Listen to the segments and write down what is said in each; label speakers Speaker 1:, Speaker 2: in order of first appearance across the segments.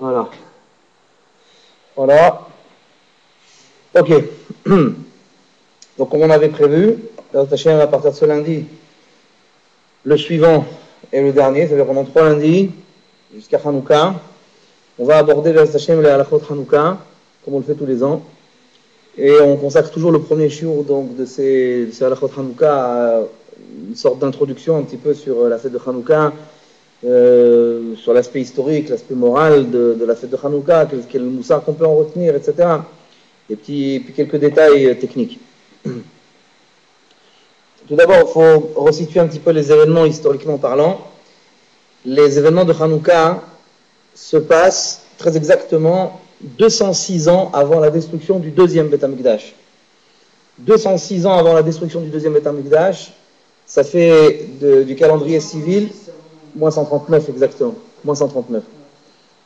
Speaker 1: Voilà. Voilà. Ok. Donc, comme on avait prévu, à partir de ce lundi, le suivant et le dernier, c'est-à-dire pendant 3 lundis, jusqu'à Hanouka, on va aborder les halachot Hanouka, comme on le fait tous les ans. Et on consacre toujours le premier shiur donc, de ces halachot Hanouka à une sorte d'introduction un petit peu sur la fête de Hanouka, sur l'aspect historique, l'aspect moral de la fête de Hanouka, quel moussard qu'on peut en retenir, etc. Et puis quelques détails techniques. Tout d'abord, il faut resituer un petit peu les événements historiquement parlant. Les événements de Hanouka se passent très exactement 206 ans avant la destruction du deuxième Beth Amikdash. 206 ans avant la destruction du deuxième Beth Amikdash, ça fait du calendrier civil, moins 139 exactement, moins 139.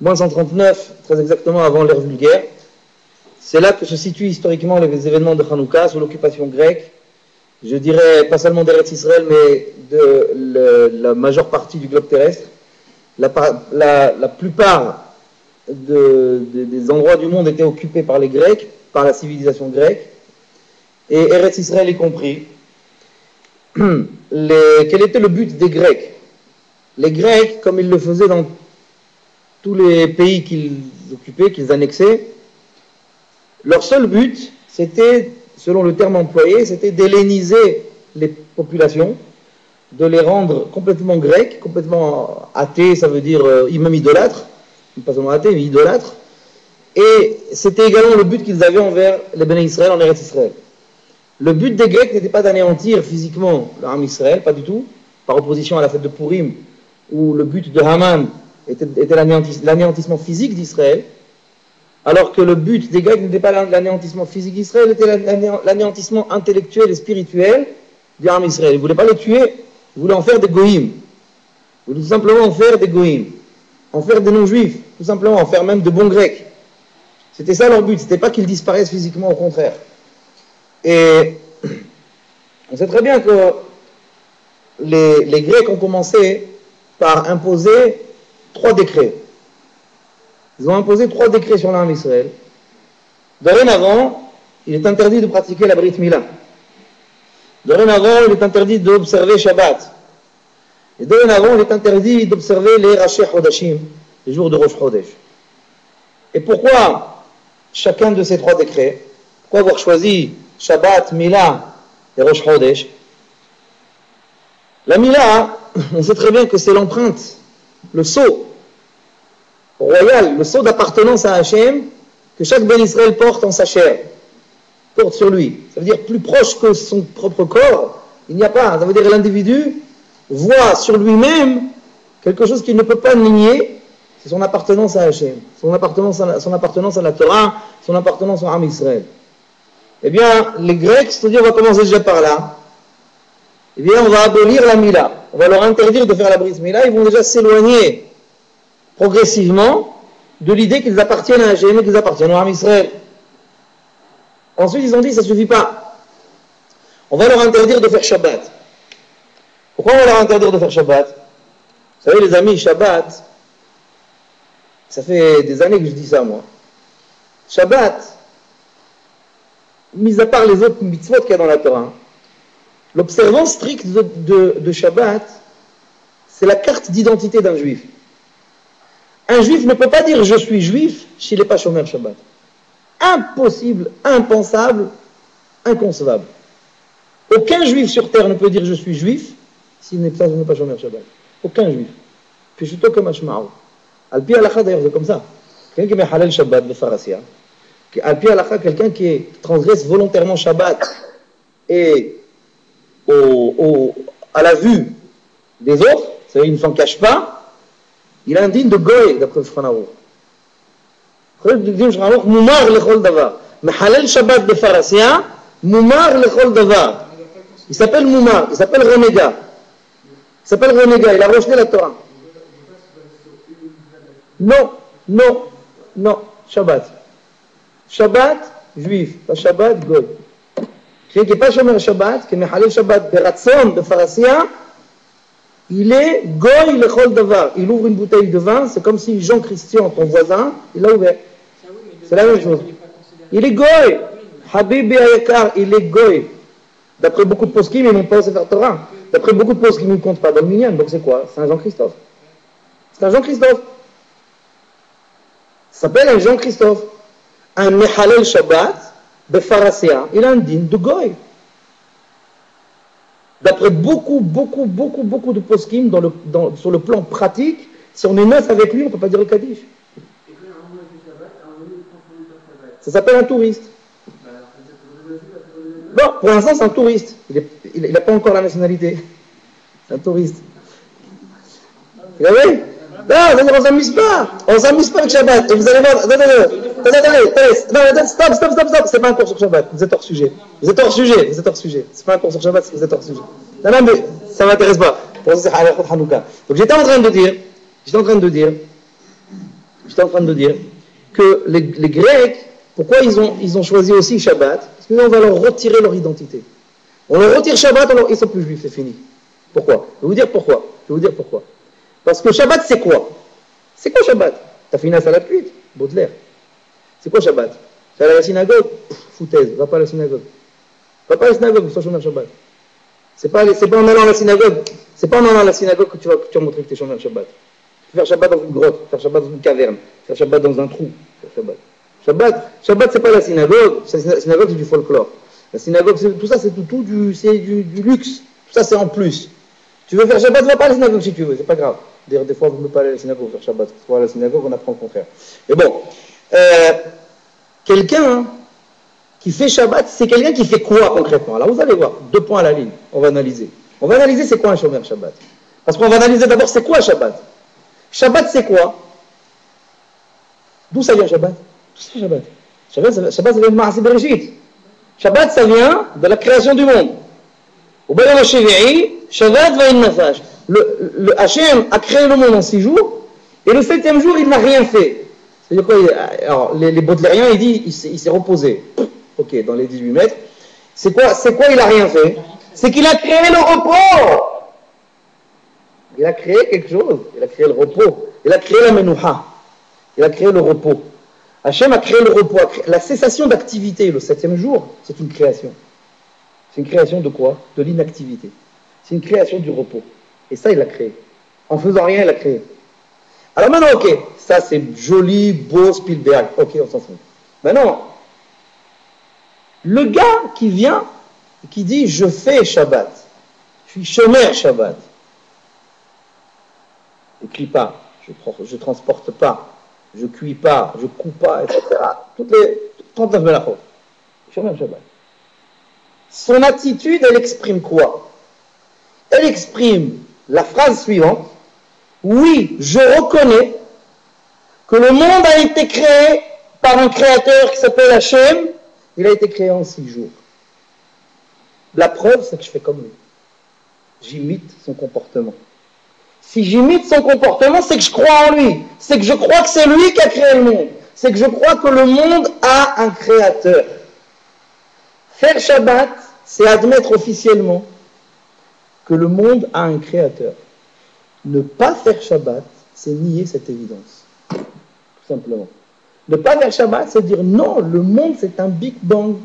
Speaker 1: Moins 139, très exactement avant l'ère vulgaire. C'est là que se situent historiquement les événements de Hanouka sous l'occupation grecque. Je dirais pas seulement d'Eretz Israël, mais de la majeure partie du globe terrestre. La plupart des endroits du monde étaient occupés par les Grecs, par la civilisation grecque, et Eretz Israël y compris. Quel était le but des Grecs? Les Grecs, comme ils le faisaient dans tous les pays qu'ils occupaient, qu'ils annexaient, leur seul but, c'était, selon le terme employé, c'était d'helléniser les populations, de les rendre complètement grecs, complètement athées, ça veut dire même idolâtres, pas seulement athées, mais idolâtres. Et c'était également le but qu'ils avaient envers les Béné Israël en Eretz Israël. Le but des Grecs n'était pas d'anéantir physiquement l'Arme Israël, pas du tout, par opposition à la fête de Purim, où le but de Haman était l'anéantissement physique d'Israël, alors que le but des Grecs n'était pas l'anéantissement physique d'Israël, était l'anéantissement intellectuel et spirituel du Arme Israël. Ils ne voulaient pas le tuer, ils voulaient en faire des goïms. Ils voulaient tout simplement en faire des goïms, en faire des non-juifs, tout simplement en faire même de bons Grecs. C'était ça leur but, c'était pas qu'ils disparaissent physiquement, au contraire. Et on sait très bien que les Grecs ont commencé par imposer 3 décrets. Ils ont imposé 3 décrets sur l'Arme Israël. Dorénavant, il est interdit de pratiquer la Brit Mila. Dorénavant, il est interdit d'observer Shabbat. Et dorénavant, il est interdit d'observer les Rashi Chodashim, les jours de Rosh Chodesh. Et pourquoi chacun de ces 3 décrets? Pourquoi avoir choisi Shabbat, Mila et Rosh Chodesh? La Mila, on sait très bien que c'est l'empreinte, le sceau royal, le sceau d'appartenance à Hachem que chaque Ben Israël porte en sa chair, porte sur lui. Ça veut dire plus proche que son propre corps, il n'y a pas. Ça veut dire que l'individu voit sur lui-même quelque chose qu'il ne peut pas nier, c'est son appartenance à Hachem, son appartenance à la Torah, son appartenance à Am Israël. Eh bien, les Grecs, c'est-à-dire, on va commencer déjà par là, eh bien, on va abolir la Mila, on va leur interdire de faire la brise Mila, ils vont déjà s'éloigner progressivement de l'idée qu'ils appartiennent à Hachem et qu'ils appartiennent à Am Israël. Ensuite, ils ont dit, ça ne suffit pas. On va leur interdire de faire Shabbat. Pourquoi on va leur interdire de faire Shabbat? Vous savez, les amis, Shabbat, ça fait des années que je dis ça, moi. Shabbat, mis à part les autres mitzvot qu'il y a dans la Torah, l'observance stricte de Shabbat, c'est la carte d'identité d'un juif. Un juif ne peut pas dire je suis juif s'il n'est pas shomer Shabbat. Impossible, impensable, inconcevable. Aucun juif sur terre ne peut dire je suis juif s'il n'est pas shomer Shabbat. Aucun juif. Puis je comme Ashma'ou. Al-Pi Halakha d'ailleurs c'est comme ça. Quelqu'un qui met halal Shabbat de Farassia. Al-Pi Halakha, quelqu'un qui transgresse volontairement Shabbat et à la vue des autres, c'est-à-dire il ne s'en cache pas, il est indigne de Goy, d'après le Shulchan Aruch. Le Shulchan Aruch, Moumar lechol davar. Mais halal Shabbat de Farassia, Moumar lechol davar. Il s'appelle Moumar, il s'appelle Renégat. Il a rejeté la Torah. Non, Shabbat. Shabbat, juif, pas Shabbat, Goy. Quelqu'un qui n'est pas shomer Shabbat, qui est halal Shabbat de Ratson, de Farassia, il est goy lechol davar. Il ouvre une bouteille de vin, c'est comme si Jean-Christian, ton voisin, il l'a ouvert. C'est la même chose. Il est goy. Habibi Ayakar, il est goy. D'après beaucoup de poskim, ils n'ont pas au Sefer Torah. D'après beaucoup de poskim, ils ne comptent pas dans le minyan. Donc c'est quoi? C'est un Jean-Christophe. C'est un Jean-Christophe. Ça s'appelle un Jean-Christophe. Un Mehalel Shabbat de Pharasea. Il a un din de goy. D'après beaucoup de poskim, sur le plan pratique, si on est neuf avec lui, on ne peut pas dire le Kaddish. Ça s'appelle un touriste. Bon, pour l'instant, c'est un touriste. Il n'a pas encore la nationalité. C'est un touriste. Vous voyez? Non, on ne s'amuse pas. On ne s'amuse pas avec Shabbat. Vous allez voir. Attendez. Stop. C'est pas un cours sur Shabbat. Vous êtes hors sujet. C'est pas un cours sur Shabbat, vous êtes hors sujet. Non, mais ça ne m'intéresse pas. Pour ça, c'est Halachot Hanouka. Donc j'étais en train de dire que les Grecs, pourquoi ils ont choisi aussi Shabbat? Parce qu'on va leur retirer leur identité. On leur retire Shabbat, alors ils ne sont plus juifs, c'est fini. Pourquoi? Je vais vous dire pourquoi. Parce que Shabbat, c'est quoi? C'est quoi Shabbat? T'as fait une salade cuite? Baudelaire. C'est quoi Shabbat? Tu vas à la synagogue? Foutaise, va pas à la synagogue. Va pas à la synagogue, sois chômeur Shabbat. C'est pas en allant à la synagogue. C'est pas en allant à la synagogue que tu vas montrer que tu es chômeur Shabbat. Tu peux faire Shabbat dans une grotte, faire Shabbat dans une caverne, faire Shabbat dans un trou. Shabbat, c'est pas la synagogue. La synagogue, c'est du folklore. La synagogue, tout ça, c'est du luxe. Tout ça, c'est en plus. Tu veux faire Shabbat, va pas à la synagogue si tu veux, c'est pas grave. D'ailleurs, des fois, vous ne pouvez pas aller à la synagogue faire Shabbat. Parce que à la synagogue, on apprend le contraire. Mais bon, quelqu'un qui fait Shabbat, c'est quelqu'un qui fait quoi concrètement? Alors, vous allez voir, 2 points à la ligne, on va analyser. On va analyser c'est quoi un chômeur Shabbat. Parce qu'on va analyser d'abord c'est quoi Shabbat. Shabbat, c'est quoi? D'où ça vient Shabbat? Shabbat, ça vient de Ma'aseh Bereshit. Shabbat, ça vient de la création du monde. Au Bayom HaShevi'i, Shabbat va nafash. Le Hachem a créé le monde en 6 jours, et le 7e jour, il n'a rien fait. C'est-à-dire quoi? Alors, les baudelairiens, ils disent, il s'est reposé. Ok, dans les 18 mètres. C'est quoi il n'a rien fait? C'est qu'il a créé le repos. Il a créé quelque chose. Il a créé le repos. Il a créé la menouha. Il a créé le repos. Hachem a créé le repos. La cessation d'activité, le 7e jour, c'est une création. C'est une création de quoi? De l'inactivité. C'est une création du repos. Et ça, il l'a créé. En faisant rien, il l'a créé. Alors maintenant, ok, ça c'est joli, beau, Spielberg. Ok, on s'en fout. Maintenant, le gars qui vient, qui dit, je fais Shabbat. Je suis shomer Shabbat. Je ne cuis pas, je ne transporte pas, je ne cuis pas, je ne coupe pas, etc. Toutes les 39 melachot. Shomer Shabbat. Son attitude, elle exprime quoi? Elle exprime la phrase suivante. Oui, je reconnais que le monde a été créé par un créateur qui s'appelle Hachem. Il a été créé en 6 jours. La preuve, c'est que je fais comme lui. J'imite son comportement. Si j'imite son comportement, c'est que je crois en lui. C'est que je crois que c'est lui qui a créé le monde. C'est que je crois que le monde a un créateur. Faire Shabbat, c'est admettre officiellement que le monde a un créateur. Ne pas faire Shabbat, c'est nier cette évidence. Tout simplement. Ne pas faire Shabbat, c'est dire non, le monde c'est un Big Bang.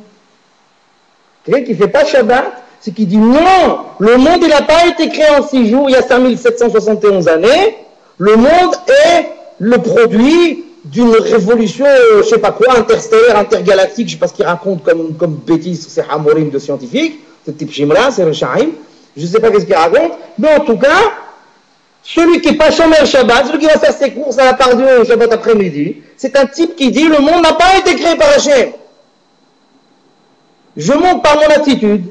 Speaker 1: Quelqu'un qui ne fait pas Shabbat, c'est qui dit non, le monde il n'a pas été créé en 6 jours, il y a 5771 années. Le monde est le produit d'une révolution, je ne sais pas quoi, interstellaire, intergalactique, je ne sais pas ce qu'il raconte comme bêtise, c'est Hamorim de scientifique, c'est type Shimra, c'est Rechaim, je ne sais pas qu'est-ce qu'il raconte, mais en tout cas, celui qui n'est pas shomer Shabbat, celui qui va faire ses courses à la part du Shabbat après-midi, c'est un type qui dit le monde n'a pas été créé par Hachem. Je monte par mon attitude.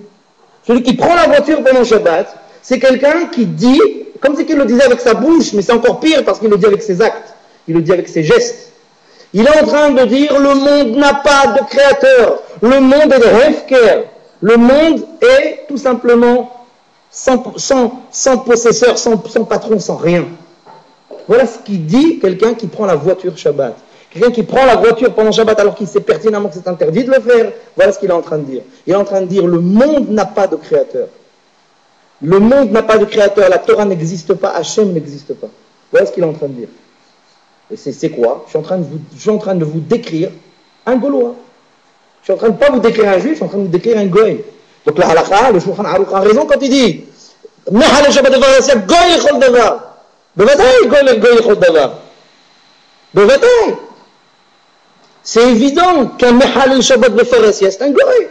Speaker 1: Celui qui prend la voiture pendant Shabbat, c'est quelqu'un qui dit, comme c'est qu'il le disait avec sa bouche, mais c'est encore pire parce qu'il le dit avec ses actes, il le dit avec ses gestes. Il est en train de dire le monde n'a pas de créateur, le monde est de Hefker, le monde est tout simplement sans possesseur, sans patron, sans rien. Voilà ce qu'il dit quelqu'un qui prend la voiture Shabbat. Quelqu'un qui prend la voiture pendant Shabbat alors qu'il sait pertinemment que c'est interdit de le faire. Voilà ce qu'il est en train de dire. Il est en train de dire le monde n'a pas de créateur. Le monde n'a pas de créateur, la Torah n'existe pas, Hachem n'existe pas. Voilà ce qu'il est en train de dire. Et c'est quoi? Je suis en train de vous décrire un Gaulois. Je suis en train de pas vous décrire un juif, je suis en train de vous décrire un goy. Donc la halakha, le Shulchan Aruch a raison quand il dit Mehal Shabbat Devar Yassia goy lechol davar. Bevadaï goy lechol davar. Bevadaï. C'est évident qu'un Mehal Shabbat Devar Yassia c'est un goy.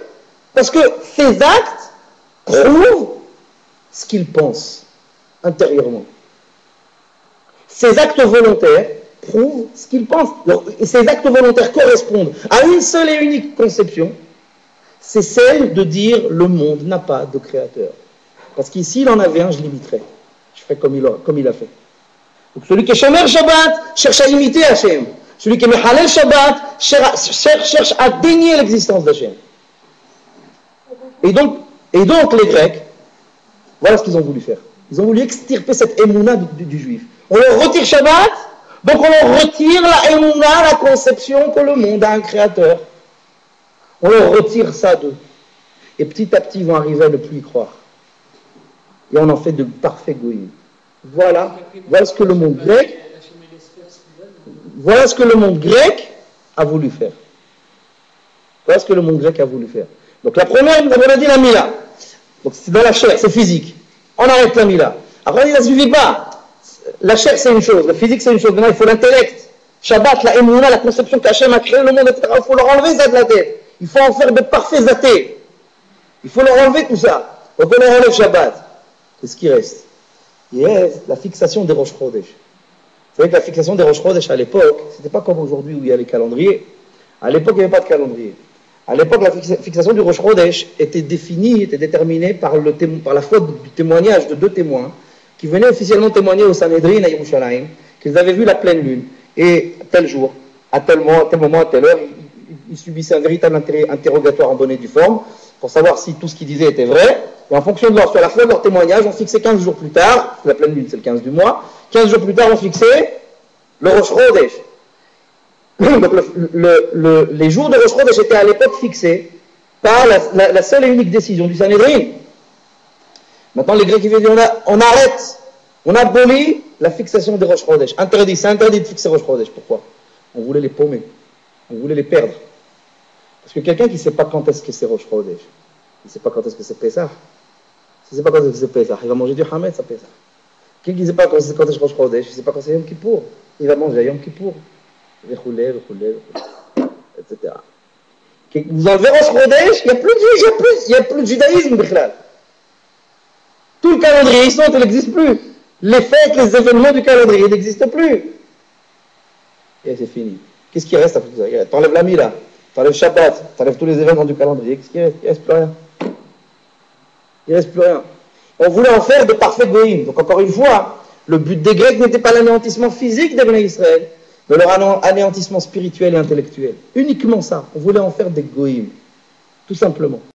Speaker 1: Parce que ses actes prouvent ce qu'il pense intérieurement. Ses actes volontaires prouvent ce qu'il pense. Et ces actes volontaires correspondent à une seule et unique conception, c'est celle de dire le monde n'a pas de créateur. Parce qu'ici, il en avait un, je l'imiterais. Je ferais comme il a fait. Donc celui qui est Shomer Shabbat cherche à imiter Hachem. Celui qui est Mehalel Shabbat cherche à dénier l'existence d'Hachem. Et donc les Grecs, voilà ce qu'ils ont voulu faire. Ils ont voulu extirper cette émouna du juif. On leur retire Shabbat, donc on leur retire la émouna, la conception que le monde a un créateur. On leur retire ça d'eux. Et petit à petit, ils vont arriver à ne plus y croire. Et on en fait de parfaits goïms. Voilà ce que le monde grec, voilà ce que le monde grec a voulu faire. Voilà ce que le monde grec a voulu faire. Donc la première, on a dit la mila. Donc c'est dans la chair, c'est physique. On arrête la mila. Après on dit ça ne suffit pas. La chair c'est une chose, le physique c'est une chose. Maintenant il faut l'intellect. Shabbat, la émouna, la conception qu'Hachem a créé le monde, etc. Il faut leur enlever ça de la tête. Il faut en faire de parfaits athées. Il faut leur enlever tout ça. Donc on leur enlève Shabbat. Qu'est-ce qui reste? Il reste la fixation des Rosh Chodesh. Vous savez que la fixation des Rosh Chodesh à l'époque, c'était pas comme aujourd'hui où il y a les calendriers. À l'époque il n'y avait pas de calendrier. À l'époque, la fixation du Rosh Chodesh était définie, était déterminée par la foi du témoignage de deux témoins qui venaient officiellement témoigner au Sanhedrin à Yerushalayim qu'ils avaient vu la pleine lune et tel jour, à tel moment, à telle heure, ils subissaient un véritable interrogatoire en bonne et due forme pour savoir si tout ce qu'ils disaient était vrai. Et en fonction de leur foi, la foi de leur témoignage, on fixait 15 jours plus tard, la pleine lune c'est le 15 du mois, 15 jours plus tard on fixait le Rosh Chodesh. Donc les jours de Rosh Chodesh étaient à l'époque fixés par la seule et unique décision du Sanhedrin. Maintenant les Grecs ils veulent dire on arrête, on abolit la fixation des Rosh Chodesh. Interdit, c'est interdit de fixer Rosh Chodesh. Pourquoi? On voulait les paumer, on voulait les perdre. Parce que quelqu'un qui ne sait pas quand est-ce que c'est Rosh Chodesh, il ne sait pas quand est-ce que c'est Pessah. S'il ne sait pas quand est-ce que c'est Pessah, il va manger du Hametz à Pessah. Quelqu'un qui ne sait pas quand est-ce que c'est Rosh Chodesh, il ne sait pas quand c'est Yom Kippour, il va manger à Yom Kippour. Etc. Vous enlevez Rosh Chodesh, il n'y a plus de judaïsme, Bichlal. Tout le calendrier ici, il n'existe plus. Les fêtes, les événements du calendrier n'existent plus. Et c'est fini. Qu'est-ce qui reste après tout ça? T'enlèves la Mila, t'enlèves Shabbat, t'enlèves tous les événements du calendrier. Qu'est-ce qui reste? Il ne reste plus rien. Il ne reste plus rien. On voulait en faire de parfaits goïms. Donc encore une fois, le but des Grecs n'était pas l'anéantissement physique des Bnei Israël, mais leur anéantissement spirituel et intellectuel. Uniquement ça. On voulait en faire des goïms. Tout simplement.